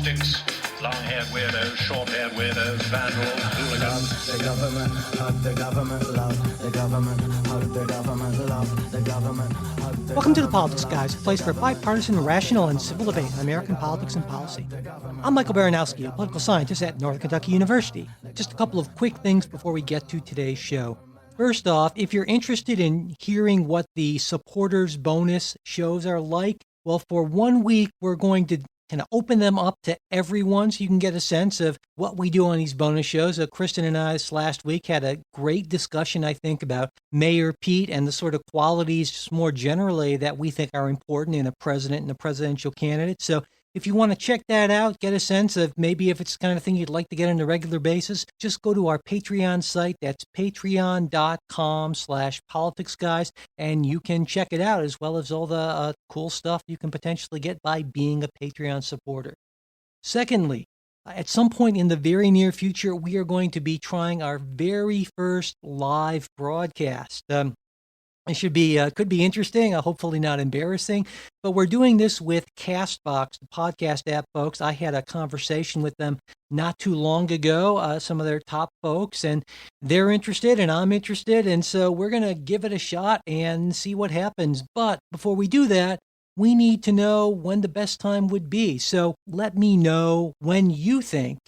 sticks, long-haired weirdos, short-haired weirdos, vandals, hooligans. The government, hug the government, love the government, hug the government, love the government, hug the Welcome to The Politics Guys, a place for bipartisan, rational, and civil debate on American politics and policy. I'm Michael Baranowski, a political scientist at Northern Kentucky University. Just a couple of quick things before we get to today's show. First off, if you're interested in hearing what the supporters bonus shows are like, well, for 1 week, we're going to kind of open them up to everyone so you can get a sense of what we do on these bonus shows. Kristen and I this last week had a great discussion, I think, about Mayor Pete and the sort of qualities just more generally that we think are important in a president and a presidential candidate. So if you want to check that out, get a sense of maybe if it's the kind of thing you'd like to get on a regular basis, just go to our Patreon site. That's patreon.com/politicsguys, and you can check it out as well as all the cool stuff you can potentially get by being a Patreon supporter. Secondly, at some point in the very near future, we are going to be trying our very first live broadcast. It should be could be interesting, hopefully not embarrassing, but we're doing this with Castbox, the podcast app folks. I had a conversation with them not too long ago, some of their top folks, and they're interested and I'm interested, and so we're going to give it a shot and see what happens. But before we do that, we need to know when the best time would be. So let me know when you think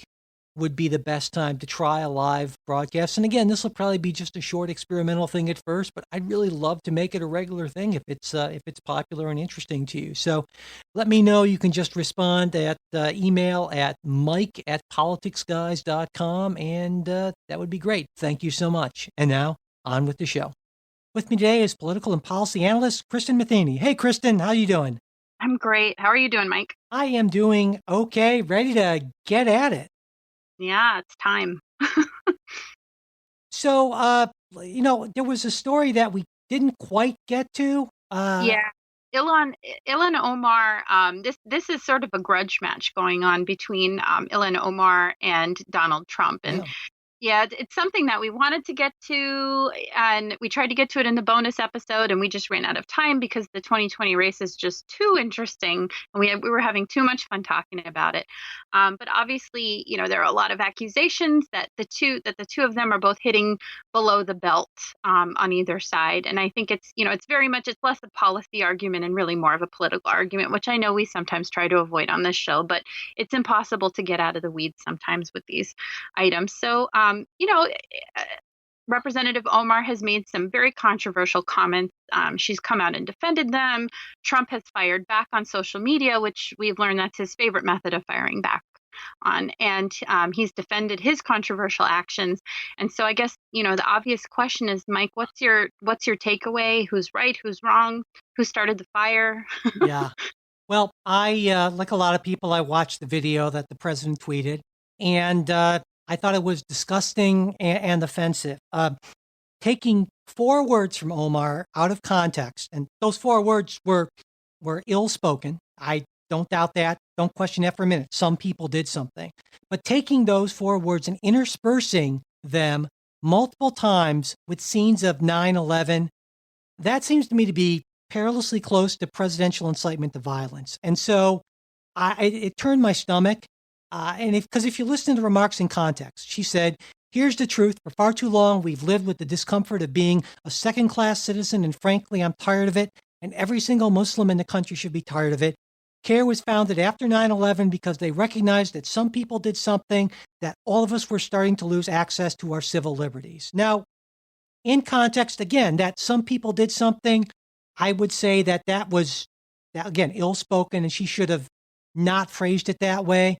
would be the best time to try a live broadcast. And again, this will probably be just a short experimental thing at first, but I'd really love to make it a regular thing if it's popular and interesting to you. So let me know. You can just respond at email at mike@politicsguys.com, and that would be great. Thank you so much. And now on with the show. With me today is political and policy analyst Kristen Matheny. Hey, Kristen, how you doing? I'm great. How are you doing, Mike? I am doing okay, ready to get at it. Yeah, it's time. So, there was a story that we didn't quite get to. Yeah. Ilhan Omar, this is sort of a grudge match going on between Ilhan Omar and Donald Trump. And yeah, it's something that we wanted to get to, and we tried to get to it in the bonus episode, and we just ran out of time because the 2020 race is just too interesting, and we were having too much fun talking about it. But obviously, there are a lot of accusations that the two of them are both hitting below the belt on either side, and I think it's very much, it's less a policy argument and really more of a political argument, which I know we sometimes try to avoid on this show, but it's impossible to get out of the weeds sometimes with these items. So. Representative Omar has made some very controversial comments. She's come out and defended them. Trump has fired back on social media, which we've learned that's his favorite method of firing back on. And he's defended his controversial actions. And so I guess, the obvious question is, Mike, what's your takeaway? Who's right? Who's wrong? Who started the fire? Yeah. Well, I, like a lot of people, I watched the video that the president tweeted, and I thought it was disgusting and offensive. Taking 4 words from Omar out of context, and those 4 words were ill-spoken. I don't doubt that. Don't question that for a minute. Some people did something. But taking those 4 words and interspersing them multiple times with scenes of 9/11, that seems to me to be perilously close to presidential incitement to violence. And so it turned my stomach. Because if you listen to the remarks in context, she said, "Here's the truth. For far too long, we've lived with the discomfort of being a second-class citizen, and frankly, I'm tired of it, and every single Muslim in the country should be tired of it. CARE was founded after 9/11 because they recognized that some people did something, that all of us were starting to lose access to our civil liberties." Now, in context, again, that some people did something, I would say that was, again, ill-spoken, and she should have not phrased it that way.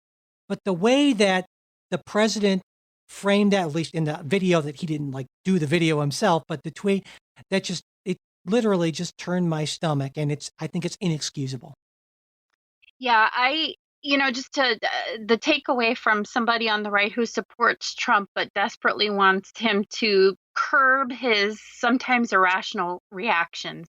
But the way that the president framed that, at least in the video, that he didn't do the video himself, but the tweet, it literally just turned my stomach, and I think it's inexcusable. Yeah, just the takeaway from somebody on the right who supports Trump but desperately wants him to curb his sometimes irrational reactions.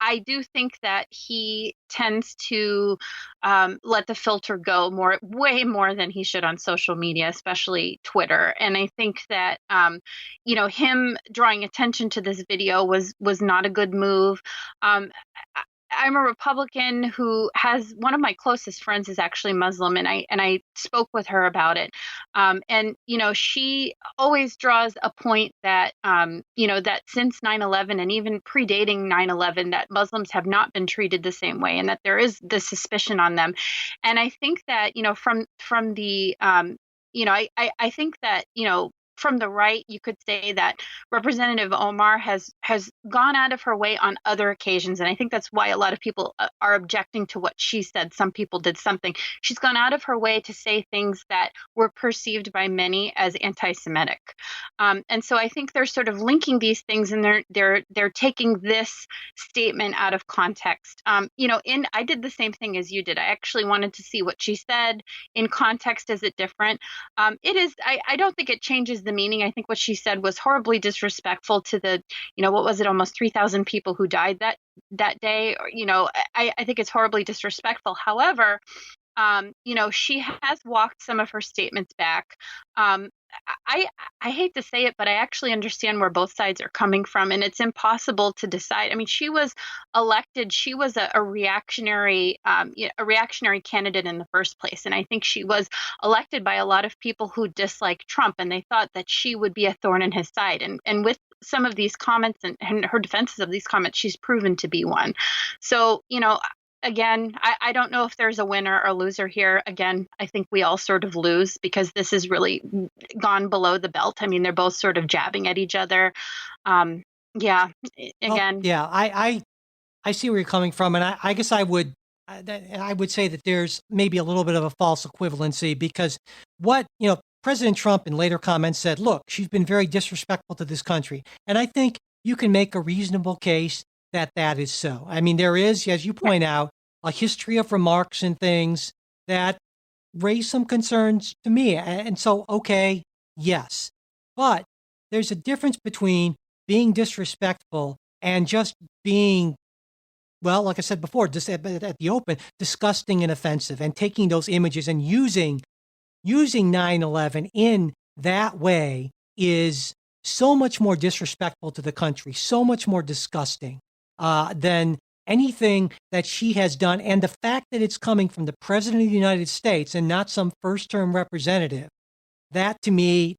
I do think that he tends to let the filter go way more than he should on social media, especially Twitter. And I think that, him drawing attention to this video was not a good move. I'm a Republican who has one of my closest friends is actually Muslim, and I spoke with her about it. And she always draws a point that that since 9/11 and even predating 9/11, that Muslims have not been treated the same way, and that there is this suspicion on them. And I think that from the I think that from the right, you could say that Representative Omar has gone out of her way on other occasions, and I think that's why a lot of people are objecting to what she said. Some people did something. She's gone out of her way to say things that were perceived by many as anti-Semitic, and so I think they're sort of linking these things, and they're taking this statement out of context. I did the same thing as you did. I actually wanted to see what she said in context. Is it different? It is. I don't think it changes the meaning. I think what she said was horribly disrespectful to the, what was it, almost 3,000 people who died that day. I think it's horribly disrespectful. However, she has walked some of her statements back. I hate to say it, but I actually understand where both sides are coming from, and it's impossible to decide. I mean, she was elected. She was a reactionary candidate in the first place, and I think she was elected by a lot of people who dislike Trump, and they thought that she would be a thorn in his side. And with some of these comments and her defenses of these comments, she's proven to be one. So, again, I don't know if there's a winner or loser here. Again, I think we all sort of lose because this has really gone below the belt. I mean, they're both sort of jabbing at each other. Again. Well, yeah, I see where you're coming from. And I guess I would say that there's maybe a little bit of a false equivalency because President Trump in later comments said, look, she's been very disrespectful to this country. And I think you can make a reasonable case that is so. I mean, there is, as you point out, a history of remarks and things that raise some concerns to me. And so, okay, yes. But there's a difference between being disrespectful and just being, well, like I said before, just at the open, disgusting and offensive, and taking those images and using 9/11 in that way is so much more disrespectful to the country, so much more disgusting than anything that she has done. And the fact that it's coming from the President of the United States and not some first-term representative, that to me,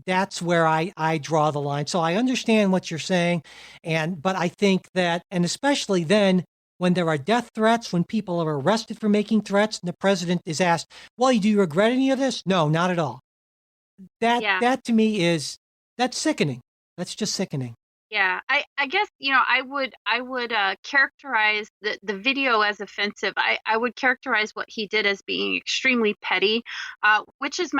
that's where I draw the line. So I understand what you're saying, but I think that, and especially then when there are death threats, when people are arrested for making threats, and the president is asked, well, do you regret any of this? No, not at all. That to me that's sickening. That's just sickening. Yeah, I guess, I would characterize the video as offensive. I would characterize what he did as being extremely petty, which is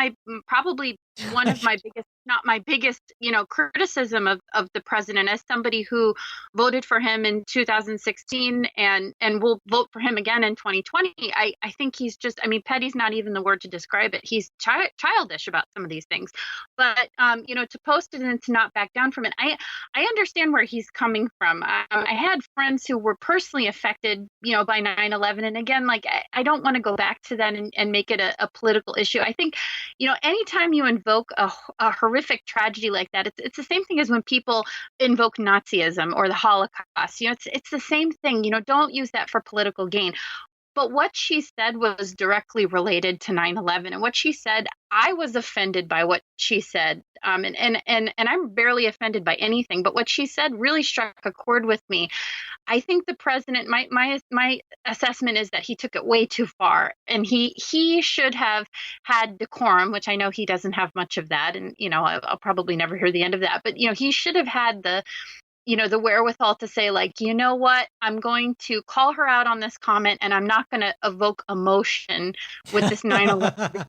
probably one of my biggest, not my biggest, criticism of the president as somebody who voted for him in 2016 and will vote for him again in 2020. I think he's just, petty's not even the word to describe it. He's childish about some of these things, but, to post it and to not back down from it, I understand where he's coming from. I had friends who were personally affected, by 9/11. And again, I don't want to go back to that and make it a political issue. I think, anytime you invoke a horrific tragedy like that, it's the same thing as when people invoke Nazism or the Holocaust. It's the same thing. Don't use that for political gain. But what she said was directly related to 9/11. And what she said, I was offended by what she said. And I'm barely offended by anything. But what she said really struck a chord with me. I think the president, my assessment is that he took it way too far. And he should have had decorum, which I know he doesn't have much of that. And, I'll probably never hear the end of that. But, he should have had the wherewithal to say, you know what, I'm going to call her out on this comment and I'm not going to evoke emotion with this 9/11 video.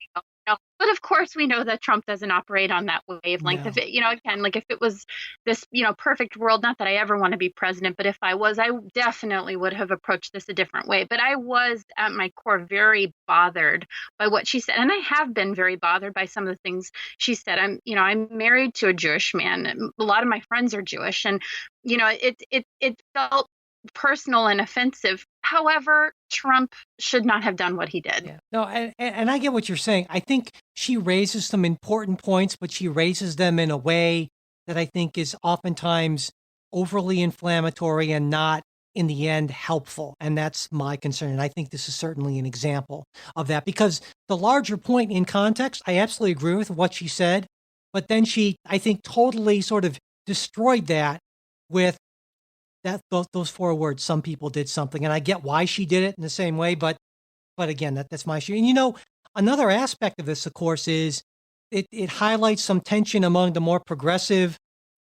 But of course, we know that Trump doesn't operate on that wavelength. No. If it, again, if it was this, perfect world, not that I ever want to be president, but if I was, I definitely would have approached this a different way. But I was at my core very bothered by what she said. And I have been very bothered by some of the things she said. I'm married to a Jewish man. A lot of my friends are Jewish. And, it felt personal and offensive. However, Trump should not have done what he did. Yeah. No, and I get what you're saying. I think she raises some important points, but she raises them in a way that I think is oftentimes overly inflammatory and not in the end helpful. And that's my concern. And I think this is certainly an example of that, because the larger point in context, I absolutely agree with what she said. But then she, I think, totally sort of destroyed that with those 4 words. Some people did something, and I get why she did it in the same way. But again, that's my issue. And another aspect of this, of course, is it highlights some tension among the more progressive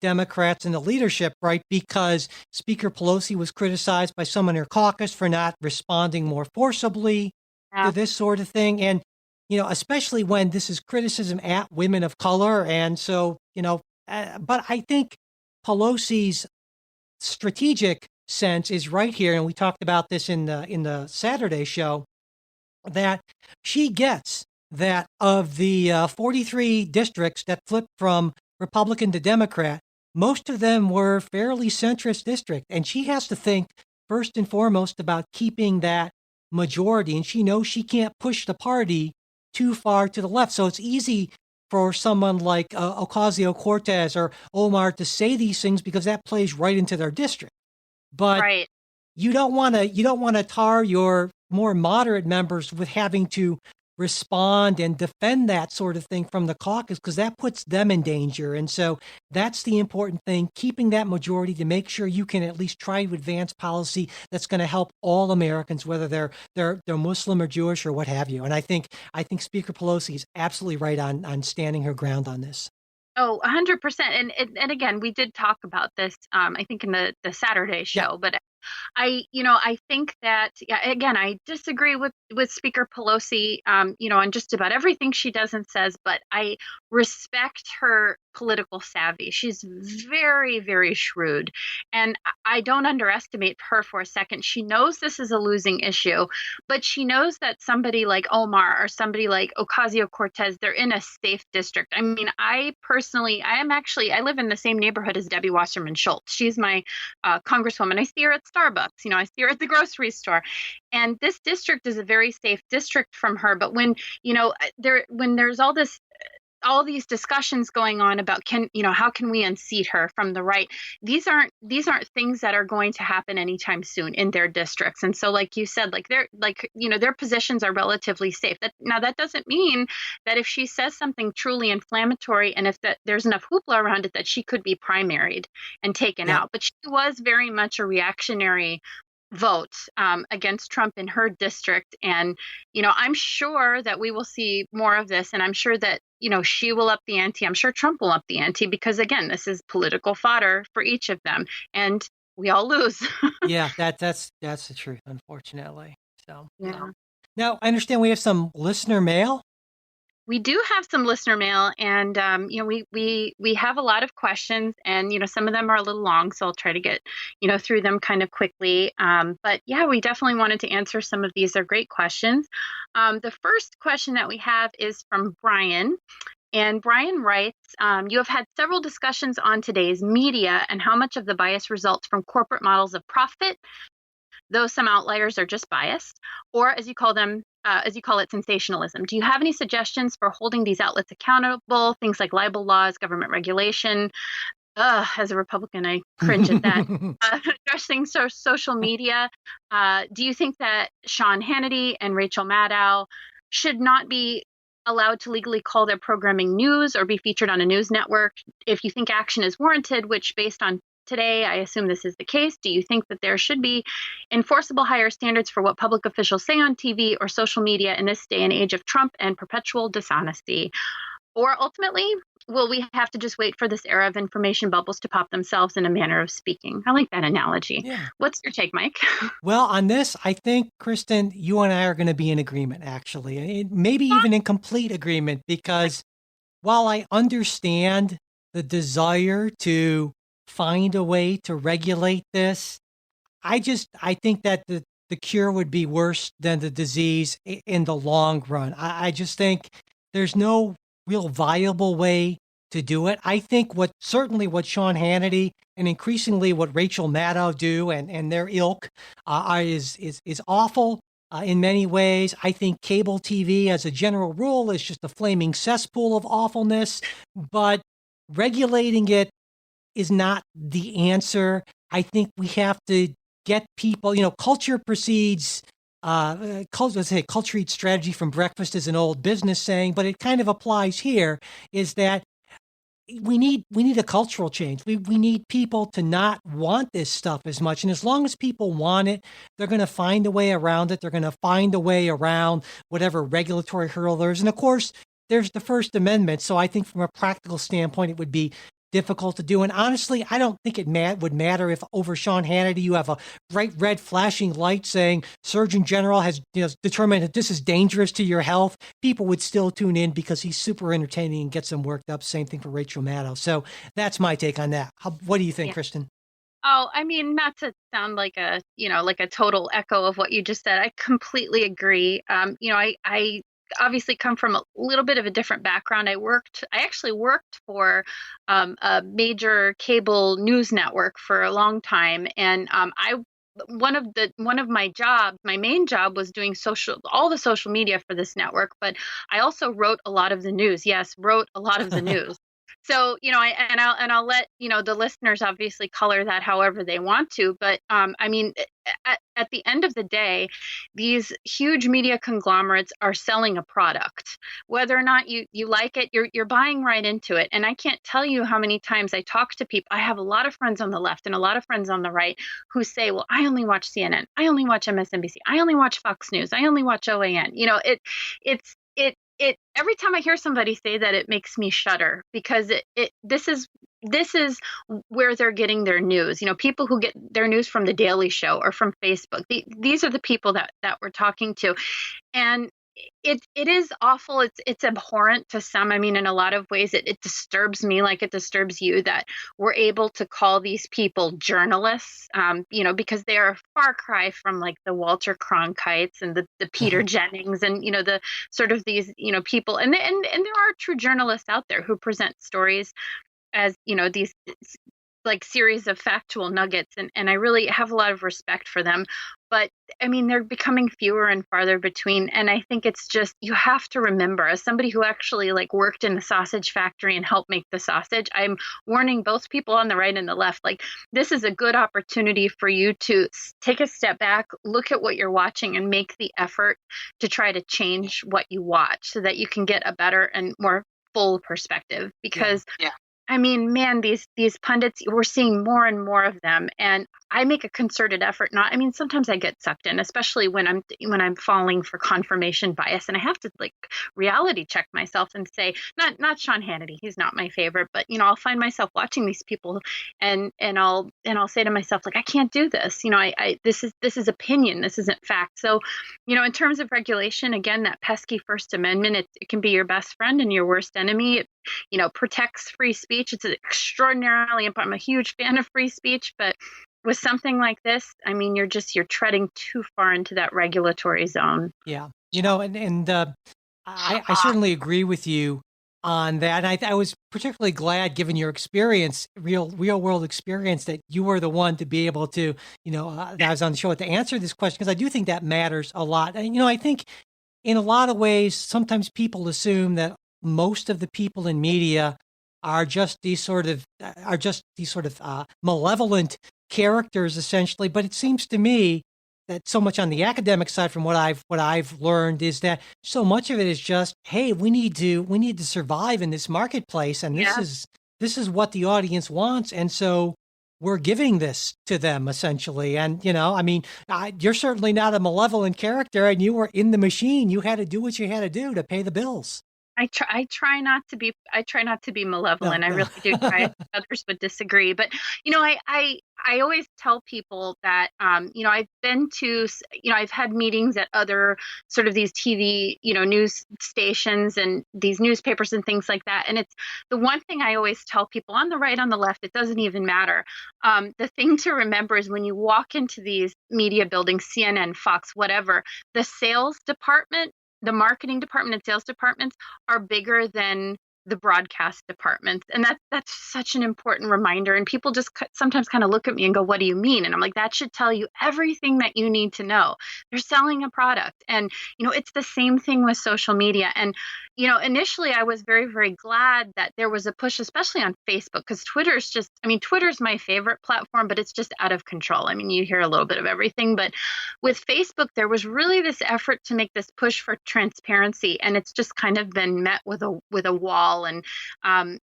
Democrats in the leadership, right? Because Speaker Pelosi was criticized by some in her caucus for not responding more forcibly to this sort of thing. And, especially when this is criticism at women of color. And so, but I think Pelosi's strategic sense is right here. And we talked about this in the Saturday show, that she gets that of the 43 districts that flipped from Republican to Democrat, most of them were fairly centrist districts. And she has to think first and foremost about keeping that majority. And she knows she can't push the party too far to the left. So it's easy for someone like Ocasio-Cortez or Omar to say these things because that plays right into their district. But you don't want to tar your more moderate members with having to respond and defend that sort of thing from the caucus, because that puts them in danger. And so that's the important thing, keeping that majority to make sure you can at least try to advance policy that's going to help all Americans, whether they're Muslim or Jewish or what have you. And I think Speaker Pelosi is absolutely right on standing her ground on this. Oh, 100%. And again, we did talk about this, I think in the Saturday show, but I think that, again, I disagree with Speaker Pelosi, on just about everything she does and says, but I respect her political savvy. She's very, very shrewd, and I don't underestimate her for a second. She knows this is a losing issue, but she knows that somebody like Omar or somebody like Ocasio-Cortez, they're in a safe district. I mean, I live in the same neighborhood as Debbie Wasserman Schultz. She's my congresswoman. I see her at Starbucks, I see her at the grocery store. And this district is a very safe district from her. But when there's all these discussions going on about how can we unseat her from the right, these aren't things that are going to happen anytime soon in their districts. And so, like you said, their positions are relatively safe. That doesn't mean that if she says something truly inflammatory and if there's enough hoopla around it that she could be primaried and taken out. But she was very much a reactionary vote against Trump in her district. And, I'm sure that we will see more of this. And I'm sure that, she will up the ante. I'm sure Trump will up the ante because, again, this is political fodder for each of them. And we all lose. Yeah, that's the truth, unfortunately. So, yeah. Now, I understand we have some listener mail. We do have some listener mail, and we have a lot of questions, and some of them are a little long, so I'll try to get through them kind of quickly. But yeah, we definitely wanted to answer some of these. They're great questions. The first question that we have is from Brian, and Brian writes, "You have had several discussions on today's media and how much of the bias results from corporate models of profit, though some outliers are just biased, or as you call it, sensationalism. Do you have any suggestions for holding these outlets accountable? Things like libel laws, government regulation." As a Republican, I cringe at that. Addressing social media. Do you think that Sean Hannity and Rachel Maddow should not be allowed to legally call their programming news or be featured on a news network? If you think action is warranted, which based on today, I assume this is the case, do you think that there should be enforceable higher standards for what public officials say on TV or social media in this day and age of Trump and perpetual dishonesty? Or ultimately, will we have to just wait for this era of information bubbles to pop themselves in a manner of speaking? I like that analogy. Yeah. What's your take, Mike? Well, on this, I think, Kristen, you and I are going to be in agreement, actually. Maybe even in complete agreement, because while I understand the desire to find a way to regulate this, I think that the cure would be worse than the disease in the long run. I just think there's no real viable way to do it. I think what Sean Hannity and increasingly what Rachel Maddow do and their ilk is awful in many ways. I think cable TV as a general rule is just a flaming cesspool of awfulness, but regulating it is not the answer. I think we have to get people, culture precedes, culture eats strategy from breakfast is an old business saying, but it kind of applies here, is that we need a cultural change. We need people to not want this stuff as much. And as long as people want it, they're going to find a way around it. They're going to find a way around whatever regulatory hurdle there is. And of course, there's the First Amendment. So I think from a practical standpoint, it would be difficult to do. And honestly, I don't think it would matter if over Sean Hannity you have a bright red flashing light saying Surgeon General has determined that this is dangerous to your health. People would still tune in because he's super entertaining and gets them worked up. Same thing for Rachel Maddow. So that's my take on that. What do you think, Kristen? Oh, I mean, not to sound like a total echo of what you just said. I completely agree. I obviously come from a little bit of a different background. I actually worked for a major cable news network for a long time, and one of my main job was doing all the social media for this network, but I also wrote a lot of the news. Yes, wrote a lot of the news. So, I'll let, the listeners obviously color that however they want to. But I mean, at the end of the day, these huge media conglomerates are selling a product. Whether or not you like it, you're buying right into it. And I can't tell you how many times I talk to people. I have a lot of friends on the left and a lot of friends on the right who say, well, I only watch CNN. I only watch MSNBC. I only watch Fox News. I only watch OAN. Every time I hear somebody say that, it makes me shudder, because this is where they're getting their news. People who get their news from the Daily Show or from Facebook. These are the people that we're talking to, and it is awful. It's abhorrent to some. I mean, in a lot of ways, it disturbs me like it disturbs you that we're able to call these people journalists, because they are a far cry from like the Walter Cronkites and the Peter Jennings and, the sort of these, people. And there are true journalists out there who present stories as, these like series of factual nuggets. And I really have a lot of respect for them. But I mean, they're becoming fewer and farther between. And I think it's just, you have to remember, as somebody who actually like worked in the sausage factory and helped make the sausage, I'm warning both people on the right and the left, like, this is a good opportunity for you to take a step back, look at what you're watching, and make the effort to try to change what you watch so that you can get a better and more full perspective. Because I mean, man, these pundits, we're seeing more and more of them, and I make a concerted effort. Sometimes I get sucked in, especially when I'm falling for confirmation bias, and I have to like reality check myself and say, not Sean Hannity, he's not my favorite, but I'll find myself watching these people, and I'll say to myself, like, I can't do this. This is opinion, this isn't fact. So, in terms of regulation, again, that pesky First Amendment, it can be your best friend and your worst enemy. It protects free speech. It's extraordinarily important. I'm a huge fan of free speech, but with something like this, I mean, you're treading too far into that regulatory zone. Yeah. I certainly agree with you on that. And I was particularly glad, given your experience, real world experience, that you were the one to be able to, that I was on the show to answer this question, because I do think that matters a lot. And, I think in a lot of ways, sometimes people assume that most of the people in media are just these sort of malevolent characters, essentially. But it seems to me that so much on the academic side, from what I've learned, is that so much of it is just, hey, we need to survive in this marketplace, and this is what the audience wants, and so we're giving this to them, essentially. And you're certainly not a malevolent character, and you were in the machine. You had to do what you had to do to pay the bills. I try not to be malevolent. No. I really do try. Others would disagree, but I always tell people that I've been to I've had meetings at other sort of these TV news stations and these newspapers and things like that. And it's the one thing I always tell people on the right, on the left, it doesn't even matter. The thing to remember is when you walk into these media buildings, CNN, Fox, whatever, the sales department, the marketing department and sales departments are bigger than the broadcast departments. And that's such an important reminder. And people just sometimes kind of look at me and go, what do you mean? And I'm like, that should tell you everything that you need to know. They're selling a product. And, it's the same thing with social media. And, initially I was very, very glad that there was a push, especially on Facebook, because Twitter's my favorite platform, but it's just out of control. I mean, you hear a little bit of everything, but with Facebook, there was really this effort to make this push for transparency. And it's just kind of been met with a wall, and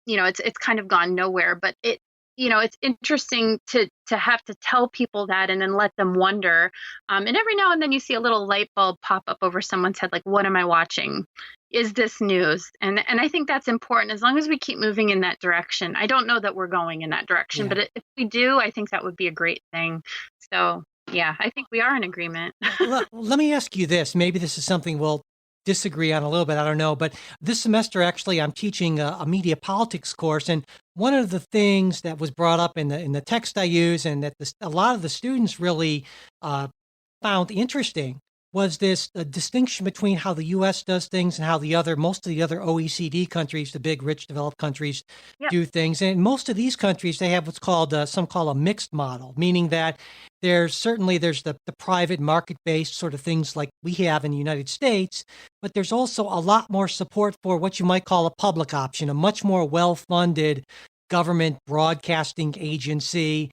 it's kind of gone nowhere. But it's interesting to have to tell people that and then let them wonder. And every now and then you see a little light bulb pop up over someone's head, like, what am I watching? Is this news? And I think that's important, as long as we keep moving in that direction. I don't know that we're going in that direction, but if we do, I think that would be a great thing. So yeah, I think we are in agreement. Let me ask you this. Maybe this is something we'll disagree on a little bit. I don't know. But this semester, actually, I'm teaching a media politics course. And one of the things that was brought up in the text I use, and that a lot of the students really found interesting, was this distinction between how the U.S. does things and how most of the other OECD countries, the big, rich, developed countries, do things. And most of these countries, they have what's called some call a mixed model, meaning that there's the private market-based sort of things like we have in the United States, but there's also a lot more support for what you might call a public option, a much more well-funded government broadcasting agency,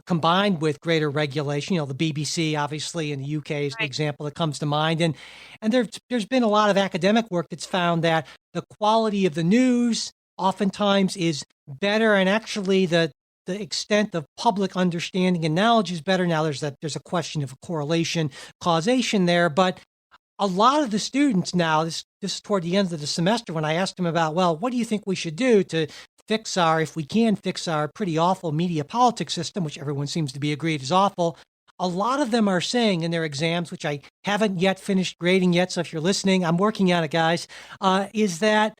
combined with greater regulation. The BBC, obviously, in the UK is the example that comes to mind. And there's been a lot of academic work that's found that the quality of the news oftentimes is better, and actually the extent of public understanding and knowledge is better. Now there's a question of correlation, causation there, but a lot of the students now, this is toward the end of the semester, when I asked them about, well, what do you think we should do to if we can fix our pretty awful media politics system, which everyone seems to be agreed is awful, a lot of them are saying in their exams, which I haven't yet finished grading yet, so if you're listening, I'm working on it, guys, is that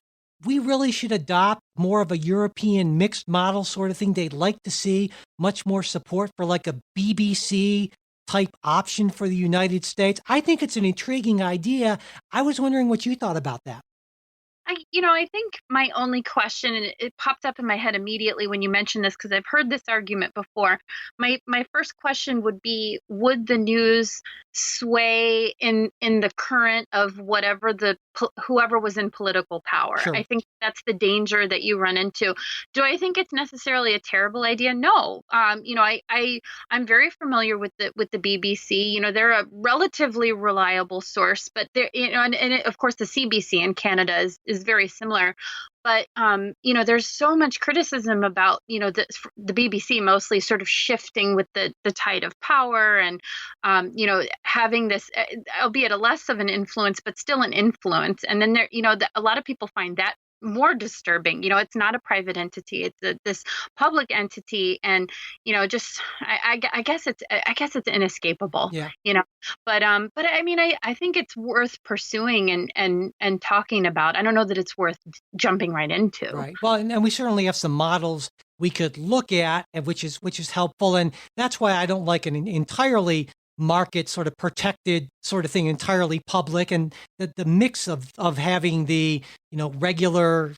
we really should adopt more of a European mixed model sort of thing. They'd like to see much more support for like a BBC type option for the United States. I think it's an intriguing idea. I was wondering what you thought about that. I think my only question, and it popped up in my head immediately when you mentioned this, because I've heard this argument before. My first question would be, would the news sway in the current of whoever was in political power? Sure. I think that's the danger that you run into. Do I think it's necessarily a terrible idea? No. I'm very familiar with the BBC. They're a relatively reliable source, but they're, of course the CBC in Canada is very similar. But, there's so much criticism about, the BBC mostly sort of shifting with the tide of power and, having this, albeit a less of an influence, but still an influence. And then there, a lot of people find that more disturbing. It's not a private entity; it's this public entity, and I guess it's inescapable. Yeah. But I mean, I think it's worth pursuing and talking about. I don't know that it's worth jumping right into. Right. Well, and we certainly have some models we could look at, which is helpful, and that's why I don't like an entirely market sort of protected sort of thing, entirely public, and the mix of having the regular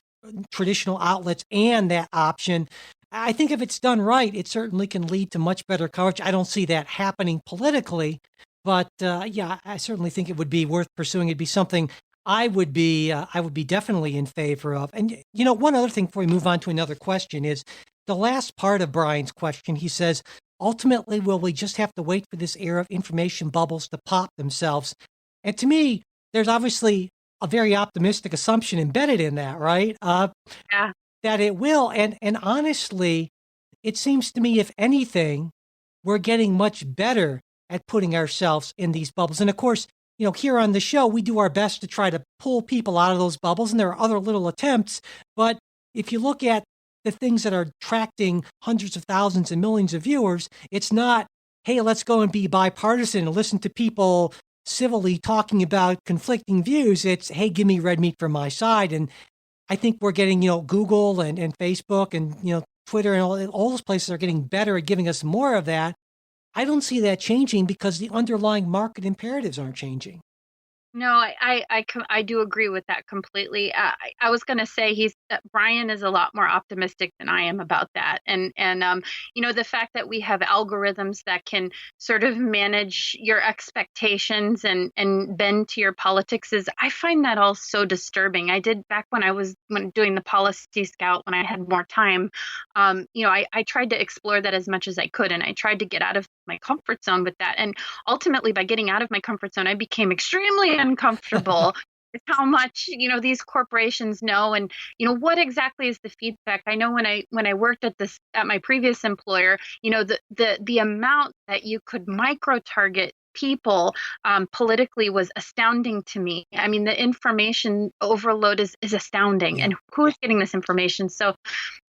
traditional outlets and that option. I think if it's done right, it certainly can lead to much better coverage. I don't see that happening politically, but I certainly think it would be worth pursuing. It'd be something I would be definitely in favor of. And one other thing before we move on to another question is the last part of Brian's question. He says, ultimately, will we just have to wait for this era of information bubbles to pop themselves? And to me, there's obviously a very optimistic assumption embedded in that, right? Yeah. That it will. And honestly, it seems to me, if anything, we're getting much better at putting ourselves in these bubbles. And of course, here on the show, we do our best to try to pull people out of those bubbles. And there are other little attempts. But if you look at the things that are attracting hundreds of thousands and millions of viewers, it's not, hey, let's go and be bipartisan and listen to people civilly talking about conflicting views. It's, hey, give me red meat from my side. And I think we're getting, Google and Facebook and, Twitter and all those places are getting better at giving us more of that. I don't see that changing because the underlying market imperatives aren't changing. No, I do agree with that completely. I was going to say Brian is a lot more optimistic than I am about that, and the fact that we have algorithms that can sort of manage your expectations and bend to your politics is I find that all so disturbing. I did back when doing the Policy Scout when I had more time. I tried to explore that as much as I could, and I tried to get out of my comfort zone with that, and ultimately by getting out of my comfort zone I became extremely uncomfortable with how much these corporations know, and what exactly is the feedback. I know when I worked at my previous employer, the amount that you could micro target people politically was astounding to me. I mean, the information overload is astounding. Yeah. And who's getting this information? So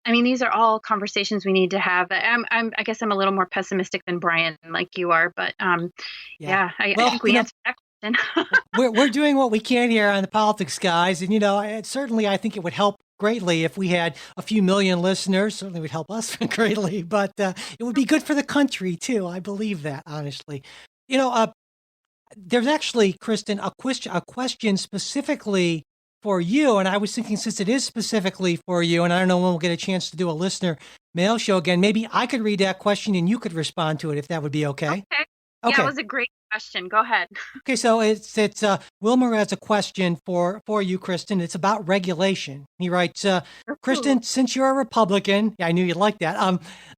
I mean, these are all conversations we need to have. I guess I'm a little more pessimistic than Brian, like you are, but Yeah. I Well, think we answered that question. we're doing what we can here on the Politics Guys, and certainly I think it would help greatly if we had a few million listeners. Certainly would help us greatly, but it would be good for the country too. I believe that, honestly. There's actually, Kristen, a question specifically for you, and I was thinking, since it is specifically for you, and I don't know when we'll get a chance to do a listener mail show again, maybe I could read that question and you could respond to it, if that would be okay. Okay. Yeah, it was a great question. Go ahead. Okay, so it's Wilmer has a question for you, Kristen. It's about regulation. He writes, Kristen, since you're a Republican, yeah, I knew you'd like that.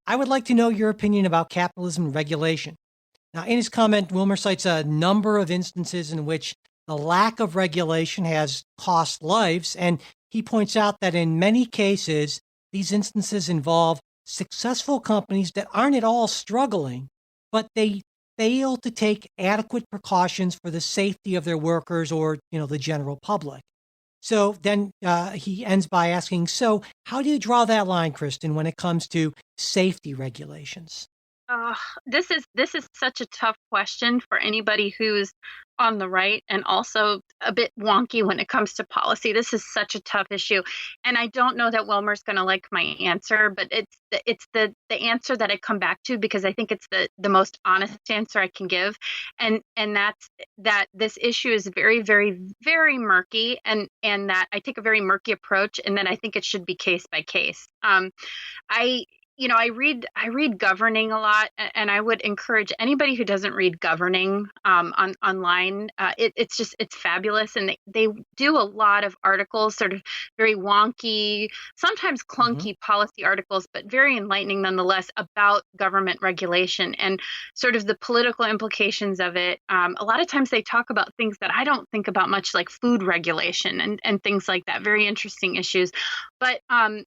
I would like to know your opinion about capitalism and regulation. Now, in his comment, Wilmer cites a number of instances in which the lack of regulation has cost lives, and he points out that in many cases, these instances involve successful companies that aren't at all struggling, but they fail to take adequate precautions for the safety of their workers or, the general public. So then he ends by asking, so how do you draw that line, Kristen, when it comes to safety regulations? This is such a tough question for anybody who's on the right and also a bit wonky when it comes to policy. This is such a tough issue, and I don't know that Wilmer's going to like my answer, but it's the answer that I come back to because I think it's the most honest answer I can give, and that's that this issue is very, very, very murky, and that I take a very murky approach, and then I think it should be case by case. I read Governing a lot, and I would encourage anybody who doesn't read Governing online. It's fabulous, and they do a lot of articles, sort of very wonky, sometimes clunky policy articles, but very enlightening nonetheless about government regulation and sort of the political implications of it. A lot of times they talk about things that I don't think about much, like food regulation and things like that. Very interesting issues, but I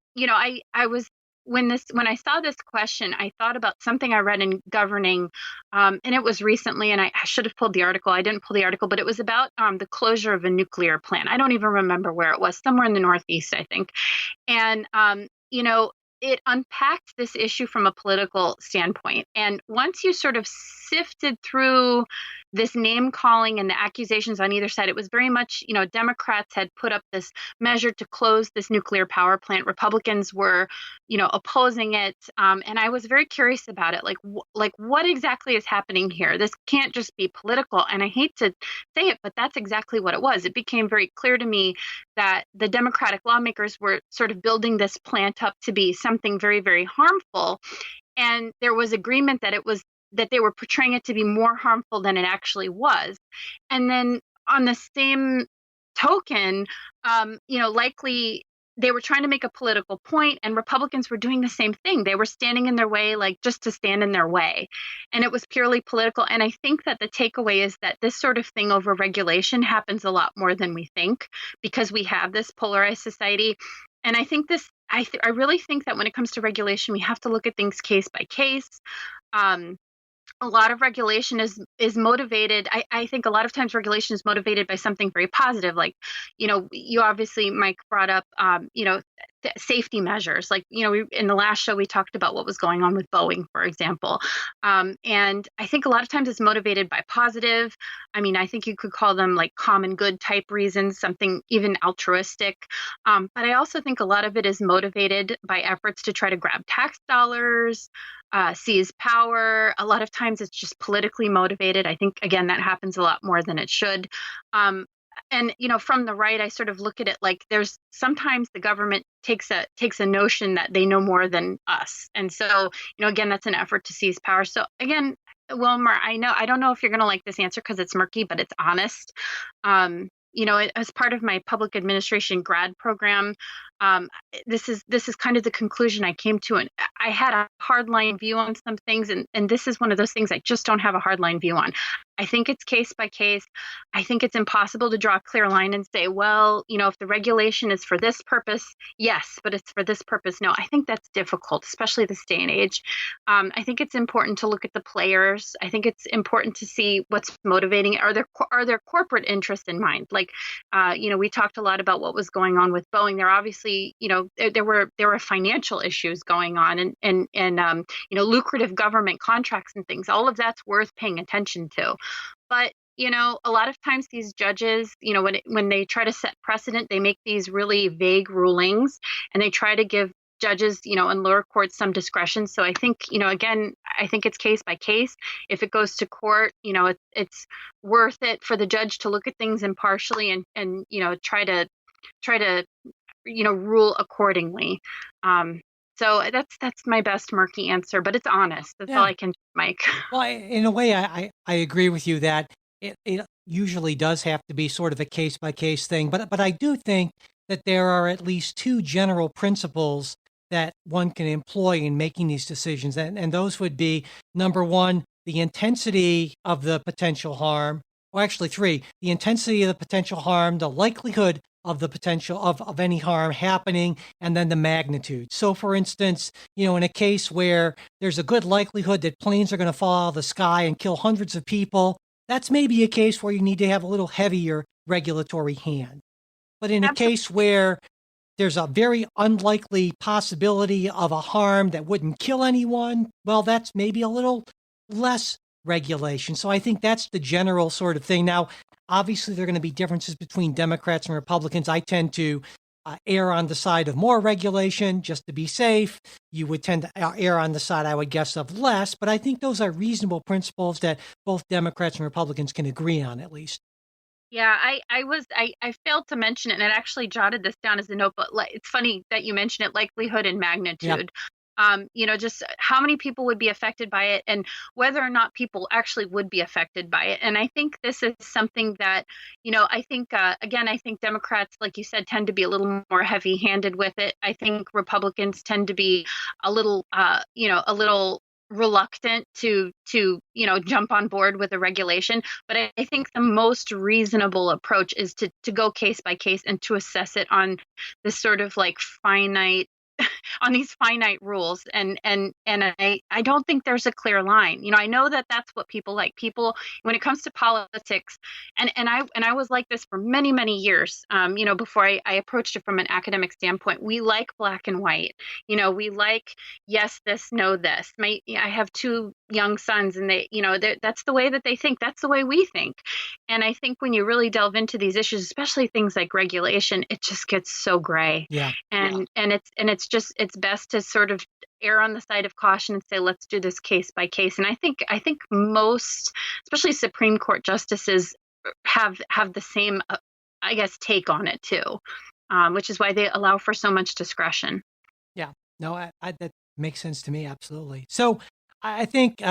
was. When I saw this question, I thought about something I read in Governing, and it was recently, and I should have pulled the article. I didn't pull the article, but it was about the closure of a nuclear plant. I don't even remember where it was, somewhere in the Northeast, I think. And, it unpacked this issue from a political standpoint. And once you sort of sifted through this name calling and the accusations on either side, it was very much, Democrats had put up this measure to close this nuclear power plant. Republicans were, opposing it. And I was very curious about it. Like what exactly is happening here? This can't just be political. And I hate to say it, but that's exactly what it was. It became very clear to me that the Democratic lawmakers were sort of building this plant up to be something very, very harmful. And there was agreement that they were portraying it to be more harmful than it actually was. And then on the same token, likely they were trying to make a political point, and Republicans were doing the same thing. They were standing in their way, like just to stand in their way. And it was purely political. And I think that the takeaway is that this sort of thing over regulation happens a lot more than we think because we have this polarized society. And I think I really think that when it comes to regulation, we have to look at things case by case. A lot of regulation is motivated. I think a lot of times regulation is motivated by something very positive. Like, you obviously, Mike brought up, safety measures. Like, in the last show, we talked about what was going on with Boeing, for example. And I think a lot of times it's motivated by positive. I mean, I think you could call them like common good type reasons, something even altruistic. But I also think a lot of it is motivated by efforts to try to grab tax dollars, seize power. A lot of times it's just politically motivated. I think, again, that happens a lot more than it should. And from the right, I sort of look at it like there's sometimes the government takes a notion that they know more than us, and so again, that's an effort to seize power. So again, Wilmer, I don't know if you're going to like this answer because it's murky, but it's honest. As part of my public administration grad program, this is kind of the conclusion I came to. And I had a hardline view on some things, and this is one of those things I just don't have a hardline view on. I think it's case by case. I think it's impossible to draw a clear line and say, well, if the regulation is for this purpose, yes, but it's for this purpose, no. I think that's difficult, especially this day and age. I think it's important to look at the players. I think it's important to see what's motivating. Are there corporate interests in mind? Like, we talked a lot about what was going on with Boeing. There obviously, there were financial issues going on, and lucrative government contracts and things. All of that's worth paying attention to. But a lot of times these judges, when they try to set precedent, they make these really vague rulings, and they try to give judges, in lower courts some discretion. So I think, again, I think it's case by case. If it goes to court, it's worth it for the judge to look at things impartially and try to rule accordingly. So that's my best murky answer, but it's honest. That's all I can, Mike. Well, in a way, I agree with you that it usually does have to be sort of a case by case thing. But I do think that there are at least two general principles that one can employ in making these decisions. And those would be, number one, the intensity of the potential harm, or actually three, the intensity of the potential harm, the likelihood of the potential of any harm happening, and then the magnitude. So for instance, in a case where there's a good likelihood that planes are going to fall out of the sky and kill hundreds of people, that's maybe a case where you need to have a little heavier regulatory hand. But in a case where there's a very unlikely possibility of a harm that wouldn't kill anyone, well, that's maybe a little less regulation. So I think that's the general sort of thing. Now, obviously, there are going to be differences between Democrats and Republicans. I tend to err on the side of more regulation just to be safe. You would tend to err on the side, I would guess, of less. But I think those are reasonable principles that both Democrats and Republicans can agree on, at least. Yeah, I failed to mention it, and I actually jotted this down as a note, but it's funny that you mentioned it, likelihood and magnitude. Just how many people would be affected by it and whether or not people actually would be affected by it. And I think this is something that, I think, again, I think Democrats, like you said, tend to be a little more heavy handed with it. I think Republicans tend to be a little reluctant to jump on board with a regulation. But I think the most reasonable approach is to go case by case and to assess it on this sort of like finite on these finite rules. And I don't think there's a clear line. I know that that's what people like. People, when it comes to politics, and I was like this for many, many years, before I approached it from an academic standpoint. We like black and white. We like, yes, this, no, this. I have two young sons, and that's the way that they think. That's the way we think. And I think when you really delve into these issues, especially things like regulation, it just gets so gray. Yeah. And it's best to sort of err on the side of caution and say, let's do this case by case. And I think most, especially Supreme Court justices, have the same, I guess, take on it too, which is why they allow for so much discretion. Yeah, no, that makes sense to me. Absolutely. So I think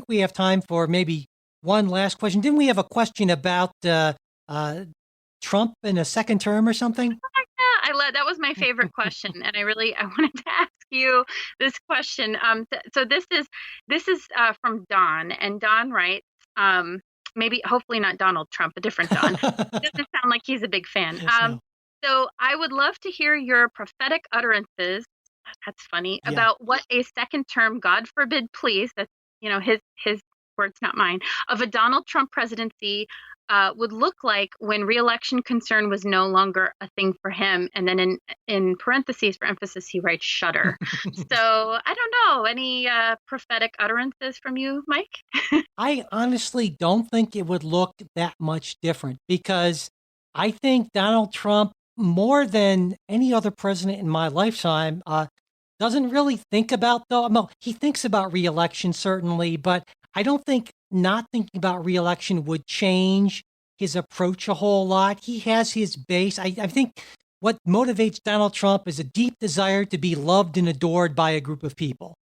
we have time for maybe one last question. Didn't we have a question about Trump in a second term or something? That was my favorite question, and I wanted to ask you this question. So this is from Don, and Don writes, hopefully not Donald Trump, a different Don. It doesn't sound like he's a big fan. Yes, no. So I would love to hear your prophetic utterances. That's funny, about what a second term, God forbid, please. That's his words, not mine, of a Donald Trump presidency would look like when reelection concern was no longer a thing for him. And then in parentheses for emphasis, he writes shudder. So I don't know. Any prophetic utterances from you, Mike? I honestly don't think it would look that much different because I think Donald Trump, more than any other president in my lifetime, doesn't really think about, though. Well, he thinks about reelection, certainly, but I don't think not thinking about reelection would change his approach a whole lot. He has his base. I think what motivates Donald Trump is a deep desire to be loved and adored by a group of people.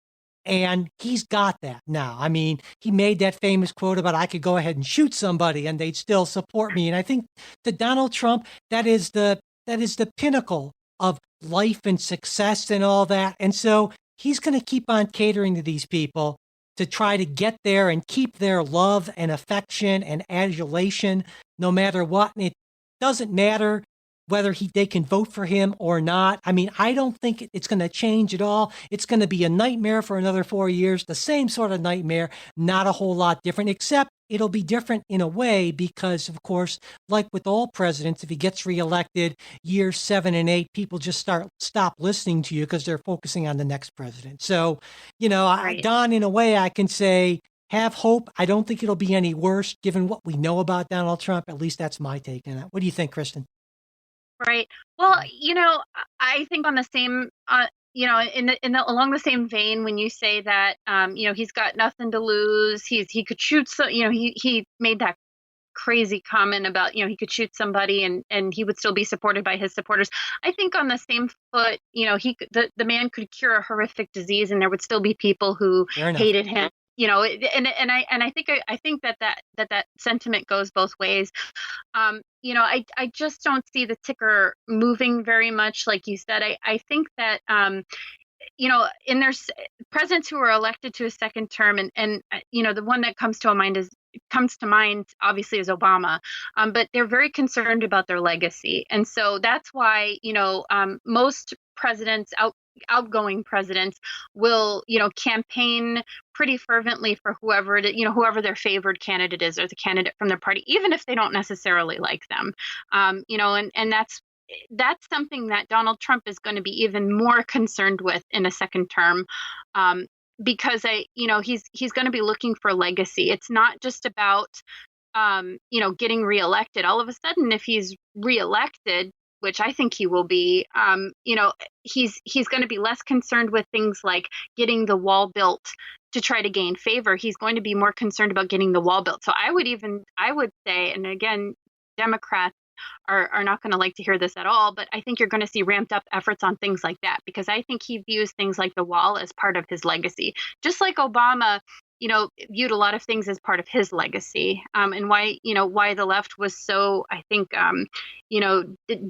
And he's got that now. I mean, he made that famous quote about I could go ahead and shoot somebody and they'd still support me. And I think to Donald Trump, that is the pinnacle of life and success and all that. And so he's going to keep on catering to these people to try to get there and keep their love and affection and adulation no matter what. And it doesn't matter whether they can vote for him or not. I mean, I don't think it's going to change at all. It's going to be a nightmare for another 4 years, the same sort of nightmare, not a whole lot different, except it'll be different in a way because, of course, like with all presidents, if he gets reelected, years 7 and 8, people just stop listening to you because they're focusing on the next president. So, Right. Don, in a way, I can say, have hope. I don't think it'll be any worse given what we know about Donald Trump. At least that's my take on it. What do you think, Kristen? Right. Well, I think on the same, along the same vein, when you say that, he's got nothing to lose, he could shoot. So, he made that crazy comment about, he could shoot somebody and he would still be supported by his supporters. I think on the same foot, the man could cure a horrific disease and there would still be people who hated him. I think that sentiment goes both ways. I just don't see the ticker moving very much. Like you said, I think that, in there's presidents who are elected to a second term and the one that comes to mind obviously is Obama, but they're very concerned about their legacy. And so that's why, most presidents, outgoing presidents will, campaign pretty fervently for whoever their favored candidate is or the candidate from their party, even if they don't necessarily like them. And that's something that Donald Trump is going to be even more concerned with in a second term. Because he's going to be looking for legacy. It's not just about, getting reelected. All of a sudden, if he's reelected, which I think he will be, he's going to be less concerned with things like getting the wall built to try to gain favor. He's going to be more concerned about getting the wall built. So I would say, and again, Democrats are not going to like to hear this at all, but I think you're going to see ramped up efforts on things like that, because I think he views things like the wall as part of his legacy, just like Obama, viewed a lot of things as part of his legacy, and why the left was so, I think,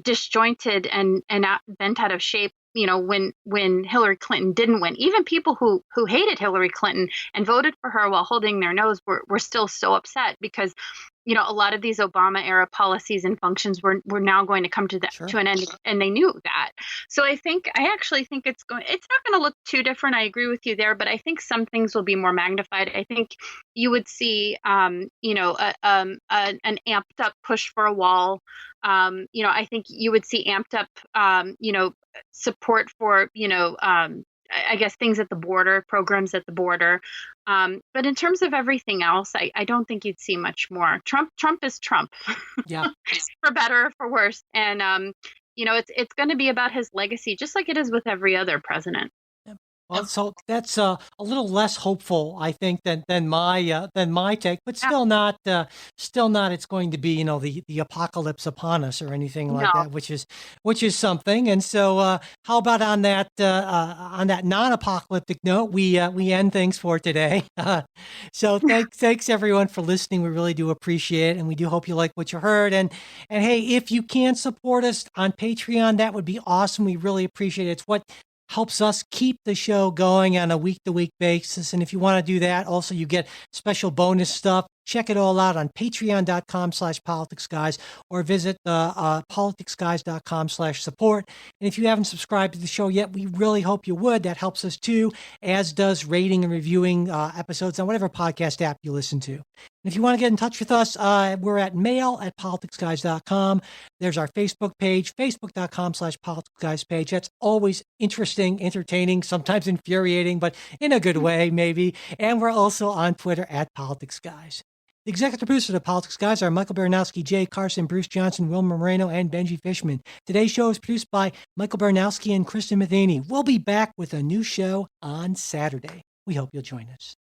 disjointed and bent out of shape, when Hillary Clinton didn't win. Even people who hated Hillary Clinton and voted for her while holding their nose were still so upset because, a lot of these Obama era policies and functions were now going to come to an end, and they knew that. So I actually think it's not going to look too different. I agree with you there, but I think some things will be more magnified. I think you would see, an amped up push for a wall. I think you would see amped up, support for, I guess things at the border, programs at the border. But in terms of everything else, I don't think you'd see much more. Trump is Trump. Yeah. For better or for worse. And, it's going to be about his legacy, just like it is with every other president. Well, so that's a little less hopeful, I think, than my take, but still not. It's going to be, the apocalypse upon us or anything like that, which is something. And so, how about on that non-apocalyptic note, we end things for today. So thanks everyone for listening. We really do appreciate it, and we do hope you like what you heard. And hey, if you can support us on Patreon, that would be awesome. We really appreciate it. It's what helps us keep the show going on a week-to-week basis. And if you want to do that, also you get special bonus stuff. Check it all out on patreon.com/politicsguys or visit politicsguys.com/support. And if you haven't subscribed to the show yet, we really hope you would. That helps us too, as does rating and reviewing episodes on whatever podcast app you listen to. And if you want to get in touch with us, we're at mail@politicsguys.com. There's our Facebook page, facebook.com/politicsguys page. That's always interesting, entertaining, sometimes infuriating, but in a good way, maybe. And we're also on Twitter @politicsguys. The executive producers of Politics Guys are Michael Baranowski, Jay Carson, Bruce Johnson, Wilma Moreno, and Benji Fishman. Today's show is produced by Michael Baranowski and Kristen Matheny. We'll be back with a new show on Saturday. We hope you'll join us.